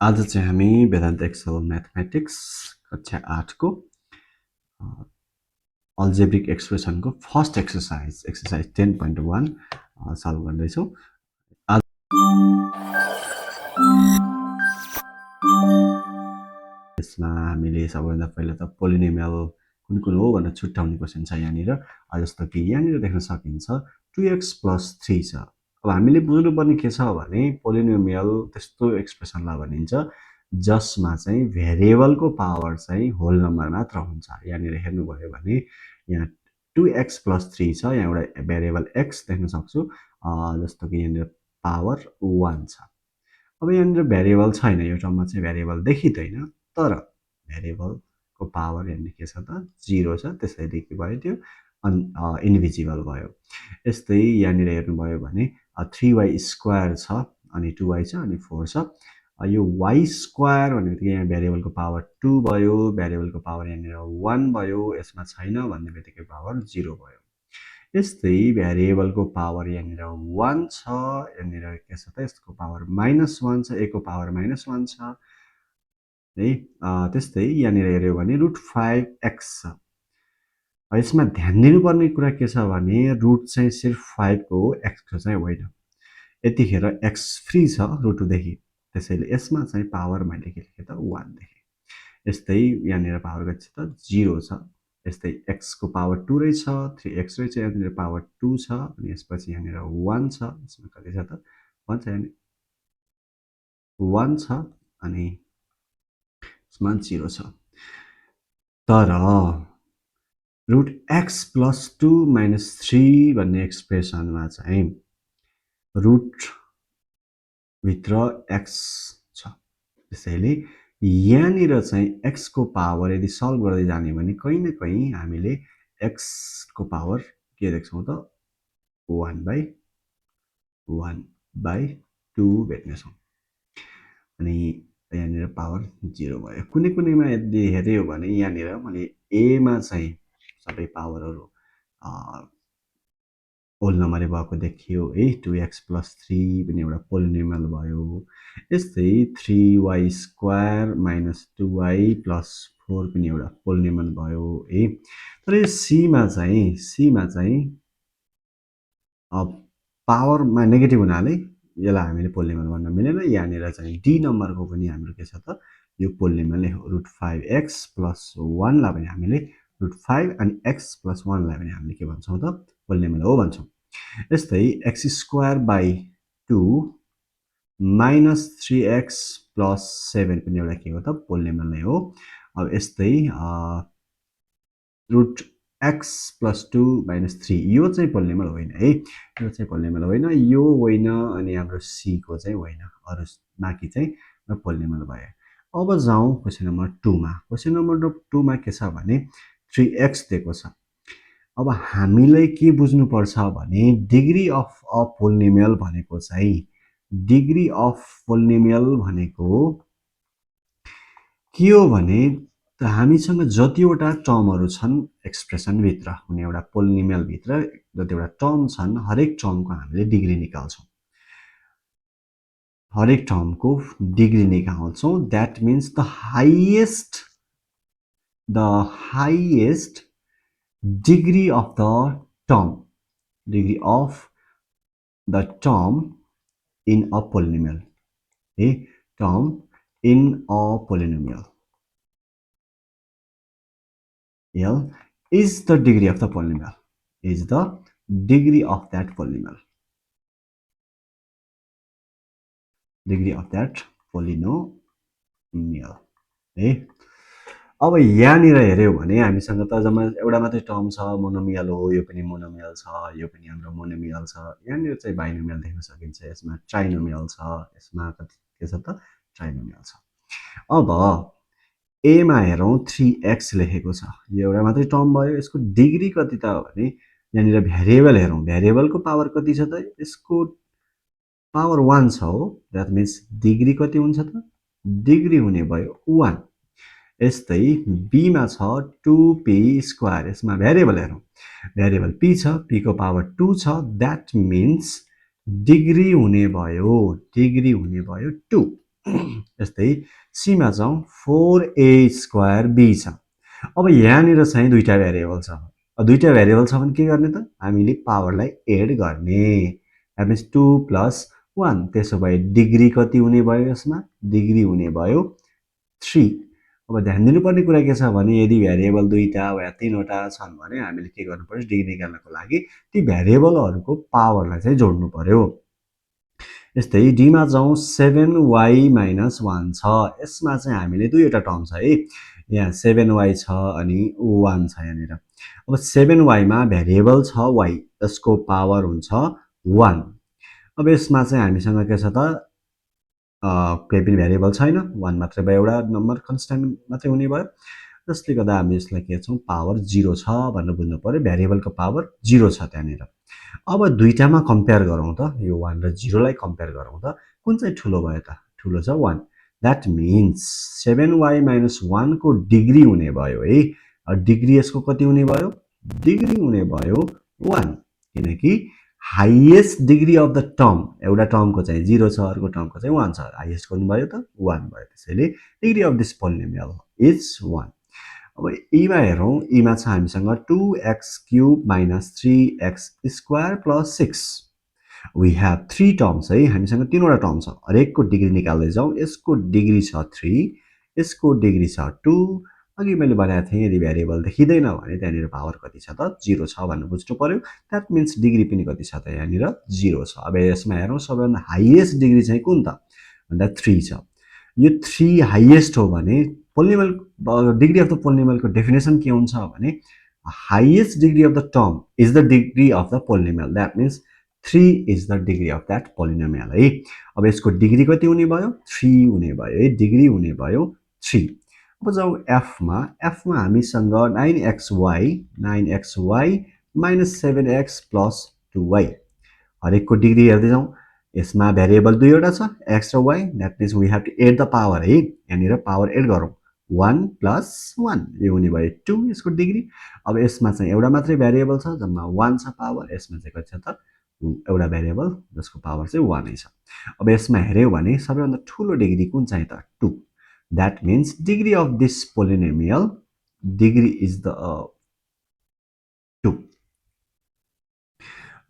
आज चाहिँ हामी वेदान्त एक्सेल म्याथमेटिक्स कक्षा 8 को अल्जेब्रिक एक्सप्रेसनको फर्स्ट एक्सर्साइज 10.1 सल्भ गर्दैछौँ। आज यसमा हामीले सबैभन्दा पहिला त पोलिनोमियल कुन कुन हो भनेर छुट्याउने क्वेसन छ यहाँनिर। जस्तो कि यहाँनिर देख्न सकिन्छ 2x + 3 छ। अब हामीले बुझ्नुपर्ने के छ भने पोलिनोमियल त्यस्तो एक्सप्रेसनलाई भनिन्छ जसमा चाहिँ भेरिएबलको पावर चाहिँ होल नम्बर मात्र हुन्छ। यहाँनिर हेर्नुभयो भने यहाँ 2x + 3 छ, यहाँ एउटा भेरिएबल x देख्न सक्छु, जस्तो कि यहाँनिर पावर 1 छ। अब यहाँनिर भेरिएबल छैन, यो टर्ममा चाहिँ भेरिएबल देखिँदैन, तर भेरिएबलको पावर यहाँनिर के छ त 0 छ, त्यसैले के भयो त्यो इन्भिजिबल भयो। यस्तै यहाँनिर हेर्नुभयो भने 3y² छ अनि 2y छ अनि 4 छ। यो y² भन्ने बित्तिकै यहाँ भेरिएबलको पावर 2 भयो, भेरिएबलको पावर यहाँनिर 1 भयो, यसमा छैन भन्ने बित्तिकै पावर 0 भयो। यस्तै भेरिएबलको पावर यहाँनिर 1 छ, यहाँनिर के छ त यसको पावर -1 छ, a को पावर -1 छ है। त्यस्तै यहाँनिर हेर्यो भने √5x छ। यसमा ध्यान दिनुपर्ने कुरा के छ भने रुट चाहिँ सिर्फ 5 को हो, x को चाहिँ होइन। यतिखेर x फ्री छ √2 देखि, त्यसैले यसमा चाहिँ पावर मैले के लेखेँ त 1 लेखेँ। यस्तै यहाँनिर पावर कति छ त 0 छ। यस्तै x को पावर 2 रहेछ, 3x रहेछ, यहाँनिर पावर 2 छ अनि यसपछि यहाँनिर 1 छ, यसमा कति छ त 1 छ, यहाँनिर 1 छ अनि यसमा 0 छ। तर √x + 2 - 3 भन्ने एक्सप्रेसनमा चाहिँ रुट भित्र x छ, त्यसैले यहाँनिर चाहिँ x को पावर यदि सल्भ गर्दै जाने भने कहीँ न कहीँ हामीले x को पावर के देख्छौँ त 1/2 भेट्नेछौँ अनि यहाँनिर पावर 0 भयो। कुनै कुनैमा यदि हेऱ्यो भने यहाँनिर मैले a मा चाहिँ सबै पावरहरू होल नम्बरै भएको देखियो है। 2x + 3 पनि एउटा पोलिनोमियल भयो। यस्तै 3y² - 2y + 4 पनि एउटा पोलिनोमियल भयो है। तर यो c मा चाहिँ पावरमा नेगेटिभ हुनाले यसलाई हामीले पोलिनोमियल भन्न मिलेन। यहाँनिर चाहिँ d नम्बरको पनि हाम्रो के छ त यो पोलिनोमियल नै हो। √5x + 1 लाई पनि हामीले √5 अनि x + 1 लाई पनि हामीले के भन्छौँ त पोलिनोमियल हो भन्छौँ। यस्तै x² / 2 - 3x + 7 पनि एउटा के हो त पोलिनोमियल नै हो। अब यस्तै √x + 2 - 3 यो चाहिँ पोलिनोमियल होइन है, यो चाहिँ पोलिनोमियल होइन, यो होइन अनि हाम्रो c को चाहिँ होइन, अरु बाँकी चाहिँ पोलिनोमियल भयो। अब जाउँ क्वेसन नम्बर 2 मा। क्वेसन नम्बर 2 मा के छ भने 3x दिएको छ। अब हामीलाई के बुझ्नुपर्छ भने डिग्री अफ अ पोलिनोमियल भनेको चाहिँ डिग्री अफ पोलिनोमियल भनेको के हो भने हामीसँग जतिवटा टर्महरू छन् एक्सप्रेसनभित्र हुने एउटा पोलिनोमियलभित्र जतिवटा टर्म छन् हरेक टर्मको हामीले डिग्री निकाल्छौँ। हरेक टर्मको डिग्री निकाल्छौँ। That means the highest degree of the term in a polynomial. A term in a polynomial L is the degree of the polynomial, is the degree of that polynomial, degree of that polynomial है। अब यहाँनिर हेऱ्यौ भने हामीसँग त जम्मा एउटा मात्रै term छ, मोनोमियल हो, यो पनि मोनोमियल छ, यो पनि हाम्रो मोनोमियल छ। यहाँनिर चाहिँ बाइनोमियल देख्न सकिन्छ, यसमा ट्राइनोमियल छ, यसमा के छ त ट्राइनोमियल छ। अब a मा हेरौँ 3x लेखेको छ, यो एउटा मात्रै टर्म भयो, यसको डिग्री कति त भने यहाँनिर भेरिएबल हेरौँ, भेरिएबलको पावर कति छ त यसको पावर 1 छ हो। द्याट मिन्स डिग्री कति हुन्छ त डिग्री हुने भयो 1। यस्तै b मा छ 2p², यसमा भेरिएबल हेरौँ, भेरिएबल p छ, p को पावर 2 छ, द्याट मिन्स डिग्री हुने भयो 2। यस्तै सीमा जाउँ 4a² b छ। अब यहाँनिर चाहिँ दुईटा भेरिएबल छ। दुईटा भेरिएबल छ भने के गर्ने त हामीले पावरलाई एड गर्ने। द्याट मिन्स 2 + 1 त्यसो भए डिग्री कति हुने भयो यसमा डिग्री हुने भयो 3। अब ध्यान दिनुपर्ने कुरा के छ भने यदि भेरिएबल दुईटा वा तीनवटा छन् भने हामीले के गर्नु पर्यो डिग्री निकाल्नको लागि ती भेरिएबलहरूको पावरलाई चाहिँ जोड्नु पर्यो। यस्तै डीमा जाउँ 7y - 1 छ। यसमा चाहिँ हामीले दुईवटा टर्म छ है। यहाँ 7y छ अनि 1 छ यहाँनिर। अब 7y मा भेरिएबल छ y यसको पावर हुन्छ 1। अब यसमा चाहिँ हामीसँग के छ त केही पनि भेरिएबल छैन 1 मात्रै भयो एउटा नम्बर कन्स्ट्यान्ट मात्रै हुने भयो जसले गर्दा हामी यसलाई के छौँ पावर 0 छ भनेर बुझ्नु पर्यो भेरिएबलको पावर 0 छ त्यहाँनिर। अब दुईटामा कम्पेयर गरौँ त यो 1 र 0 लाई कम्पेयर गरौँ त कुन चाहिँ ठुलो भयो त ठुलो छ 1। द्याट मिन्स 7y - 1 को डिग्री हुने भयो है। डिग्री यसको कति हुने भयो डिग्री हुने भयो 1 किनकि highest degree of the term एउटा टर्मको चाहिँ 0 छ अर्को टर्मको चाहिँ 1 छ हाईएस्ट कुन भयो त 1 भयो। त्यसैले degree of this polynomial is 1। अब इमा हेरौँ इमा छ हामीसँग 2x³ - 3x² + 6। We have 3 terms है हामीसँग तीनवटा टर्म छ हरेकको डिग्री निकाल्दै जाउँ। यसको डिग्री छ 3 यसको डिग्री छ 2। अघि मैले भनेको थिएँ यदि भेरिएबल देखिँदैन भने त्यहाँनिर पावर कति छ त 0 छ भन्ने बुझ्नु पर्यो। द्याट मिन्स डिग्री पनि कति छ त यहाँनिर 0 छ। अब यसमा हेरौँ सबैभन्दा हाईएस्ट डिग्री चाहिँ कुन त भन्दा 3 छ। यो 3 हाईएस्ट हो भने पोलिनोमियल डिग्री अफ द पोलिनोमियलको डेफिनेसन के हुन्छ भने highest degree of the term is the degree of the polynomial. That means 3 is the degree of that polynomial है। अब यसको डिग्री कति हुने भयो 3 हुने भयो है डिग्री हुने भयो 3। अब जाउँ एफमा हामीसँग 9xy - 7x + 2y हरेकको डिग्री हेर्दै जाउँ। यसमा भेरिएबल दुईवटा छ x र y that means we have to add the power है यहाँनिर पावर एड गरौँ 1 + 1 यो हुने भयो 2 यसको डिग्री। अब यसमा चाहिँ एउटा मात्रै भेरिएबल छ जम्मा 1 छ पावर यसमा चाहिँ कति छ त एउटा भेरिएबल जसको पावर चाहिँ 1 नै छ। अब यसमा हेर्यौ भने सबैभन्दा ठुलो डिग्री कुन चाहिँ त 2। That means degree of this polynomial degree is the 2।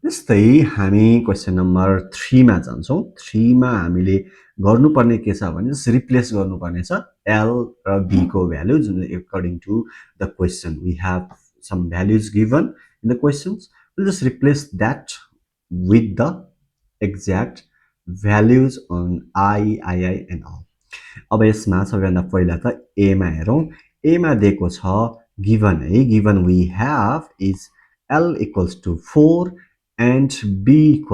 जस्तै हामी क्वेसन नम्बर 3 मा जान्छौँ। 3 मा हामीले गर्नुपर्ने के छ भने रिप्लेस गर्नुपर्ने छ l र b को भ्यालु जुन according to the question we have some values given in the questions will just replace that with the exact values on I and L. अब यसमा सबैभन्दा पहिला त a मा हेरौँ। a मा दिएको छ गिभन है given we have is l = 4 and b =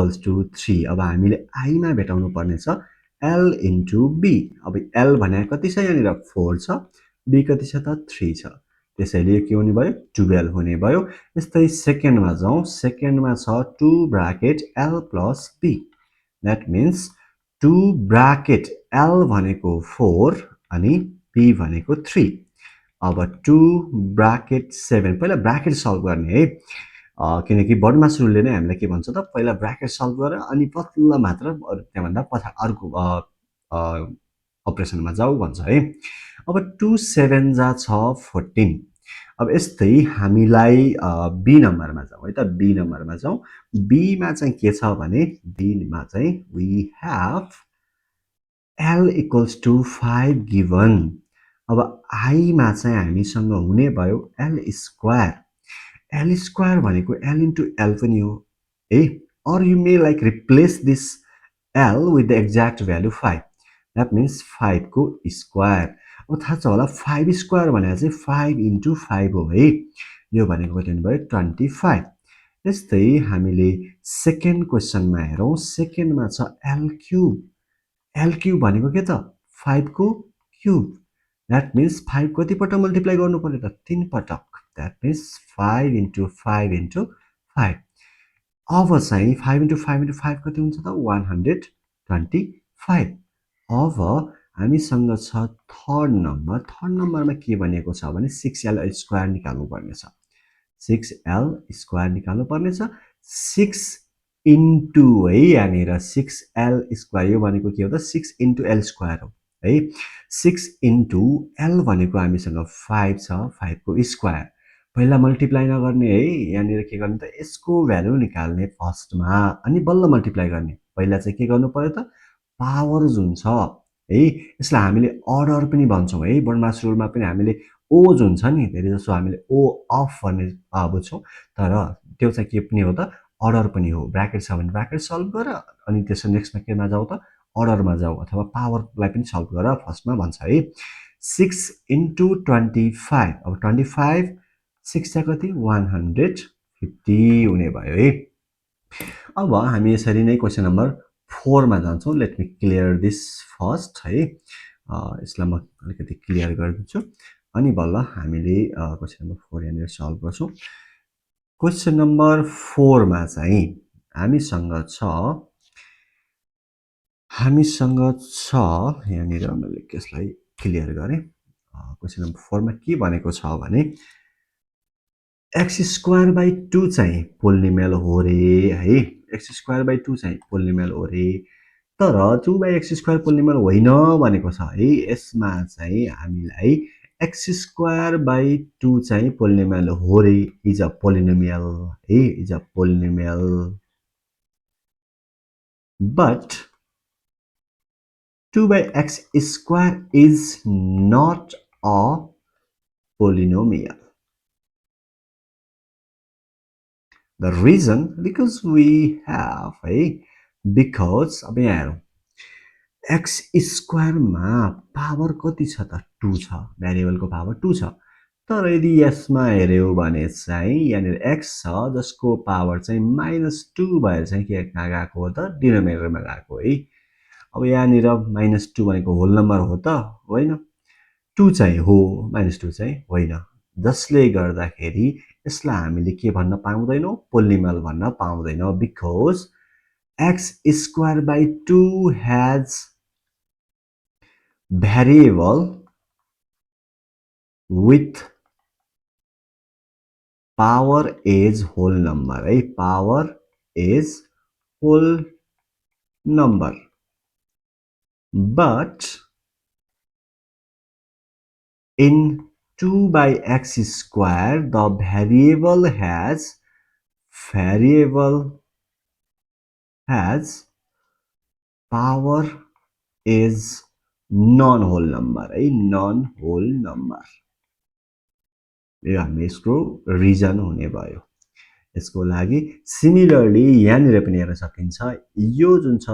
3। अब हामीले I मा भेटाउनु पर्ने छ l into b। अब l भने कति छ यहाँनिर 4 छ b कति छ त 3 छ त्यसैले के हुने भयो 12 हुने भयो। यस्तै सेकेन्डमा जाउँ। सेकेन्डमा छ 2 bracket l + b that means 2 bracket l भनेको 4 अनि b भनेको 3। अब 2 ब्राकेट 7 पहिला ब्राकेट सल्भ गर्ने है किनकि बढमास रुलले नै हामीलाई के भन्छ त पहिला ब्राकेट सल्भ गर अनि बल्ल मात्र त्यहाँभन्दा अर्को अपरेसनमा जाऊ भन्छ है। अब 2 7 जा छ 14। अब यस्तै हामीलाई बी नम्बरमा जाउँ है त बी नम्बरमा जाउँ। बी मा चाहिँ के छ भने बी मा चाहिँ वी हेभ l = 5 गिभन। अब I मा चाहिँ हामीसँग हुने भयो l²। l² भनेको l into l पनि हो है। or you may like replace this l with the exact value 5 that means 5 को स्क्वायर। अब थाहा छ होला 5² भनेको चाहिँ 5 into 5 हो है यो भनेको कति हुने भयो 25। यस्तै हामीले सेकेन्ड क्वेसनमा हेरौँ। सेकेन्डमा छ l³ भनेको के त 5 को क्युब द्याट मिन्स 5 कतिपल्ट मल्टिप्लाई गर्नु पर्यो त 3 पटक द्याट मिन्स 5 into 5 into 5। अब चाहिँ 5 into 5 into 5 कति हुन्छ त 125। अब हामीसँग छ थर्ड नम्बरमा के भनेको छ भने 6l² निकाल्नु पर्ने छ 6l² निकाल्नु पर्ने छ। 6 इन्टु है यहाँनिर 6l स्क्वायर यो भनेको के हो त 6 इन्टु l स्क्वायर हो है 6 इन्टु l भनेको हामीसँग 5 छ 5 को स्क्वायर पहिला मल्टिप्लाई नगर्ने है यहाँनिर के गर्ने त यसको भ्यालु निकाल्ने फर्स्टमा अनि बल्ल मल्टिप्लाई गर्ने पहिला चाहिँ के गर्नु पर्यो त पावर जुन छ है यसलाई हामीले अर्डर पनि भन्छौँ है बर्नमास रुलमा पनि हामीले ओ जुन छ नि धेरै जसो हामीले ओ अफ भन्ने बुझ्छौँ तर त्यो चाहिँ के पनि हो त अर्डर पनि हो ब्र्याकेट छ भने ब्र्याकेट सल्भ गर अनि त्यसको नेक्स्टमा केमा जाऊ त अर्डरमा जाऊ अथवा पावरलाई पनि सल्भ गर फर्स्टमा भन्छ है 6 इन्टु 25 अब 25 6 चा कति 150 हुने भयो है अब हामी यसरी नै क्वेसन नम्बर 4 मा जान्छौँ let me clear this first है यसलाई म अलिकति क्लियर गरिदिन्छु अनि बल्ल हामीले क्वेसन नम्बर 4 यहाँनिर सल्भ गर्छौँ क्वेसन नम्बर 4 मा चाहिँ हामीसँग छ यहाँनिर मैले यसलाई क्लियर गरेँ क्वेसन नम्बर 4 मा के भनेको छ भने x स्क्वायर बाई 2 चाहिँ पोलिनोमियल हो रे है x स्क्वायर बाई 2 चाहिँ पोलिनोमियल हो रे तर 2 बाई x स्क्वायर पोलिनोमियल होइन भनेको छ है यसमा चाहिँ हामीलाई x स्क्वायर बाई 2 चाहिँ पोलिनोमियल हो रे इज अ पोलिनोमियल है is a polynomial but 2 by x square is not a polynomial. The reason because we have because अब यहाँ हेरौँ x स्क्वायर मा पावर कति छ त 2 छ भेरिएबलको पावर 2 छ तर यदि यसमा हेर्यौ भने चाहिँ यहाँनिर x छ जसको पावर चाहिँ -2 भएर चाहिँ के कहाँ गएको हो त डिनोमिनेटरमा गएको है अब यहाँनिर -2 भनेको होल नम्बर हो त होइन 2 चाहिँ हो -2 चाहिँ होइन जसले गर्दाखेरि यसलाई हामीले के भन्न पाउँदैनौँ पोलिनोमियल भन्न पाउँदैनौँ because x square by 2 has variable with power is whole number है power is whole number but in 2 by x square the variable has power is non-whole number है non-whole number यो हामी यसको रिजन हुने भयो यसको लागि सिमिलरली यहाँनिर पनि हेर्न सकिन्छ यो जुन छ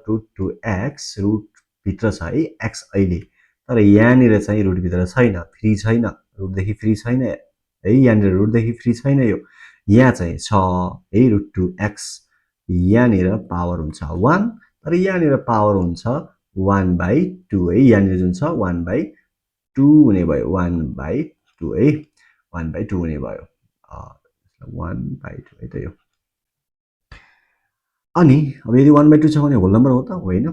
रुट 2x रुट भित्र छ है x अहिले तर यहाँनिर चाहिँ रुट भित्र छैन फ्री छैन रुटदेखि फ्री छैन है यहाँनिर रुटदेखि फ्री छैन यो यहाँ चाहिँ छ है रुट 2x यहाँनिर पावर हुन्छ 1 तर यहाँनिर पावर हुन्छ 1/2 है यहाँनिर जुन छ 1/2 हुने भयो 1/2 है 1/2 हुने भयो 1/2 है त यो अनि अब यदि 1/2 छ भने होल नम्बर हो त होइन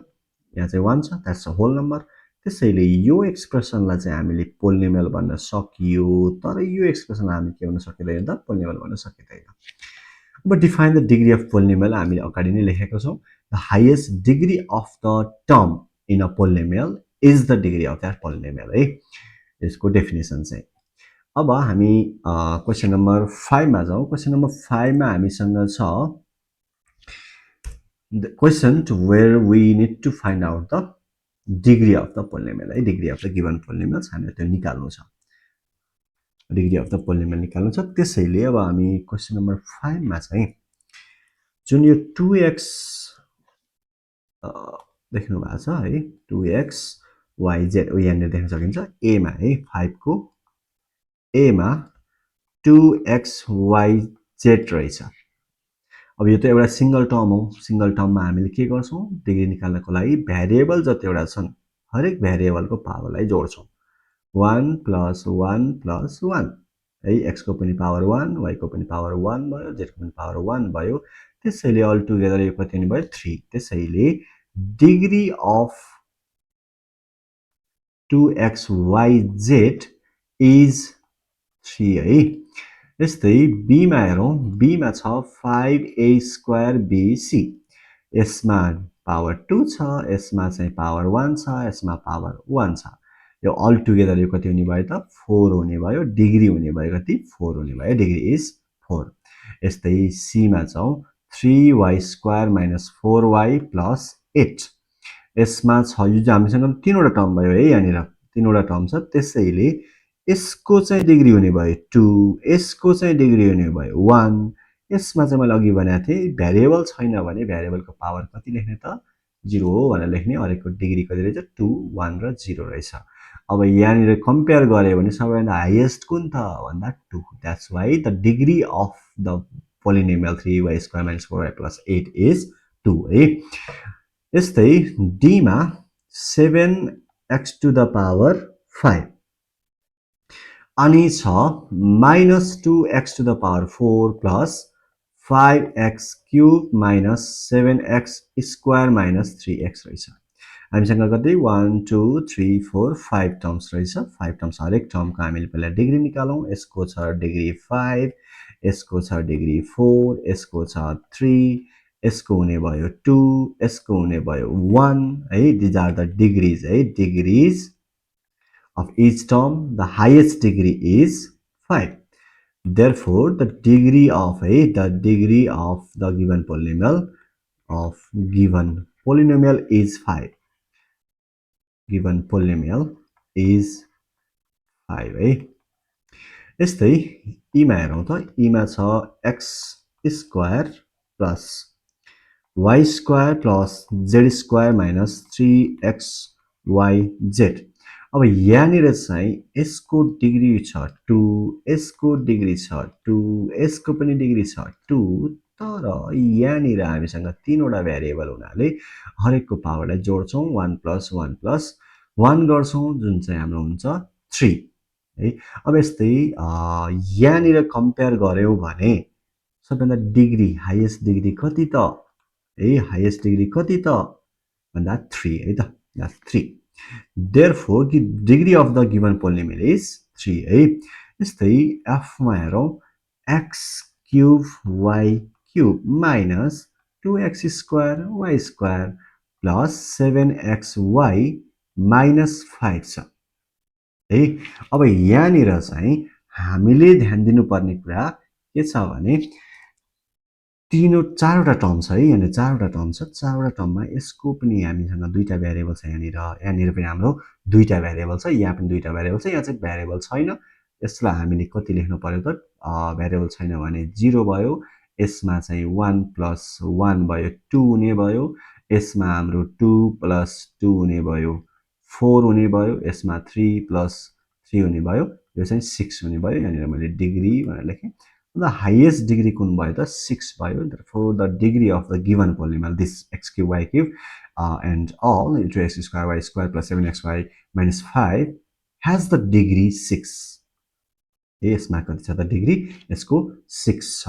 यहाँ चाहिँ 1 छ द्याट्स अ होल नम्बर त्यसैले यो एक्सप्रेसनलाई चाहिँ हामीले पोलिनोमियल भन्न सकियो तर यो एक्सप्रेसनलाई हामी के भन्न सकिँदैन त पोलिनोमियल भन्न सकिँदैन अब define the degree of polynomial हामीले अगाडि नै लेखेको छौँ the highest degree of the term in a polynomial is the degree of that polynomial है यसको डेफिनेसन चाहिँ अब हामी क्वेसन नम्बर 5 मा जाउँ क्वेसन नम्बर 5 मा हामीसँग छ the question to where we need to find out the degree of the polynomial है degree of the given polynomials हामीले त्यो निकाल्नु छ degree of the polynomial निकाल्नु छ त्यसैले अब हामी क्वेसन नम्बर 5 मा चाहिँ जुन यो 2x देख्नु भएको छ है 2x yz यहाँनिर देख्न सकिन्छ a मा है 5 को a मा 2x yz रहेछ अब यो त एउटा सिंगल टर्म हो सिंगल टर्ममा हामीले के गर्छौं डिग्री निकाल्नको लागि भेरिएबल जतिवटा छन् हरेक भेरिएबलको पावरलाई जोड्छौं 1 + 1 + 1 है x को पनि पावर 1 y को पनि पावर 1 भयो z को पनि पावर 1 भयो त्यसैले अल टुगेदर यो कति हुने भयो 3 त्यसैले डिग्री अफ 2xyz इज 3 है यस्तै बीमा हेरौँ बीमा छ 5a² यसमा पावर 2 छ यसमा चाहिँ पावर 1 छ यसमा पावर 1 छ यो अल टुगेदर यो कति हुने भयो त 4 हुने भयो डिग्री हुने भयो कति 4 हुने भयो डिग्री इज 4 यस्तै सी मा छौं 3y² - 4y + 8 यसमा छ यो चाहिँ हामीसँग तीनवटा टर्म भयो है यहाँनिर तीनवटा टर्म छ त्यसैले यसको चाहिँ डिग्री हुने भयो 2 यसको चाहिँ डिग्री हुने भयो 1 यसमा चाहिँ मैले अघि भनेको थिएँ भ्यारिएबल छैन भने भ्यारिएबलको पावर कति लेख्ने त 0 हो भनेर लेख्ने अरेको डिग्री कति रहेछ 2 1 र 0 रहेछ अब यहाँनिर कम्पेयर गरे भने सबैभन्दा हाईएस्ट कुन त भन्दा 2 that's why the degree of the polynomial 3y² - 4y + 8 is 2 है यस्तै डी मा 7x⁵ अनि छ -2x⁴ + 5x³ - 7x² - 3x रहेछ हामीसँग कति 1 2 3 4 5 टर्म्स रहेछ 5 टर्म्स हरेक टर्मको हामीले पहिला डिग्री निकालौं यसको छ डिग्री 5 यसको छ डिग्री 4 यसको छ 3 यसको हुने भयो 2 यसको हुने भयो 1 है दिज आर द डिग्रीज है degrees of each term the highest degree is 5 therefore the degree of the given polynomial is 5 given polynomial is 5 है यस्तै e मा हेरौं त e मा छ x² plus y² plus z² minus 3xyz अब यहाँनिर चाहिँ यसको डिग्री छ 2 यसको डिग्री छ 2 यसको पनि डिग्री छ 2 तर यहाँनिर हामीसँग तीनवटा भ्यारिएबल हुनाले हरेकको पावरलाई जोड्छौं 1 + 1 + 1 गर्छौं जुन चाहिँ हाम्रो हुन्छ 3 है अब यस्तै यहाँनिर कम्पेयर गर्यौं भने सबैभन्दा डिग्री हाईएस्ट डिग्री कति त है हाईएस्ट डिग्री कति त भन्दा 3 है त that's 3 therefore the degree of the given polynomial is 3 है यस्तै f मा हेरौं x³ y³ - 2x² y² plus 7xy minus 5 छ है अब यहाँनिर चाहिँ हामीले ध्यान दिनुपर्ने कुरा के छ भने चारवटा टर्म छ है यहाँ चारवटा टर्म छ चारवटा टर्ममा यसको पनि हामीसँग दुईटा भ्यारिएबल छ यहाँनिर पनि हाम्रो दुईटा भ्यारिएबल छ यहाँ पनि दुईटा भ्यारिएबल छ यहाँ चाहिँ भ्यारिएबल छैन यसलाई हामीले कति लेख्नु पर्यो त भ्यारिएबल छैन भने 0 भयो यसमा चाहिँ 1 + 1 भयो 2 हुने भयो यसमा हाम्रो 2 + 2 हुने भयो 4 हुने भयो यसमा 3 + 3 हुने भयो यो चाहिँ 6 हुने भयो यहाँनिर मैले डिग्री भनेर लेखेँ the highest degree kun bhayo ta 6 bhayo therefore the degree of the given polynomial this x³ y³ and all into x² y² plus 7xy minus 5 has the degree 6 यसमा कति छ त डिग्री यसको 6 छ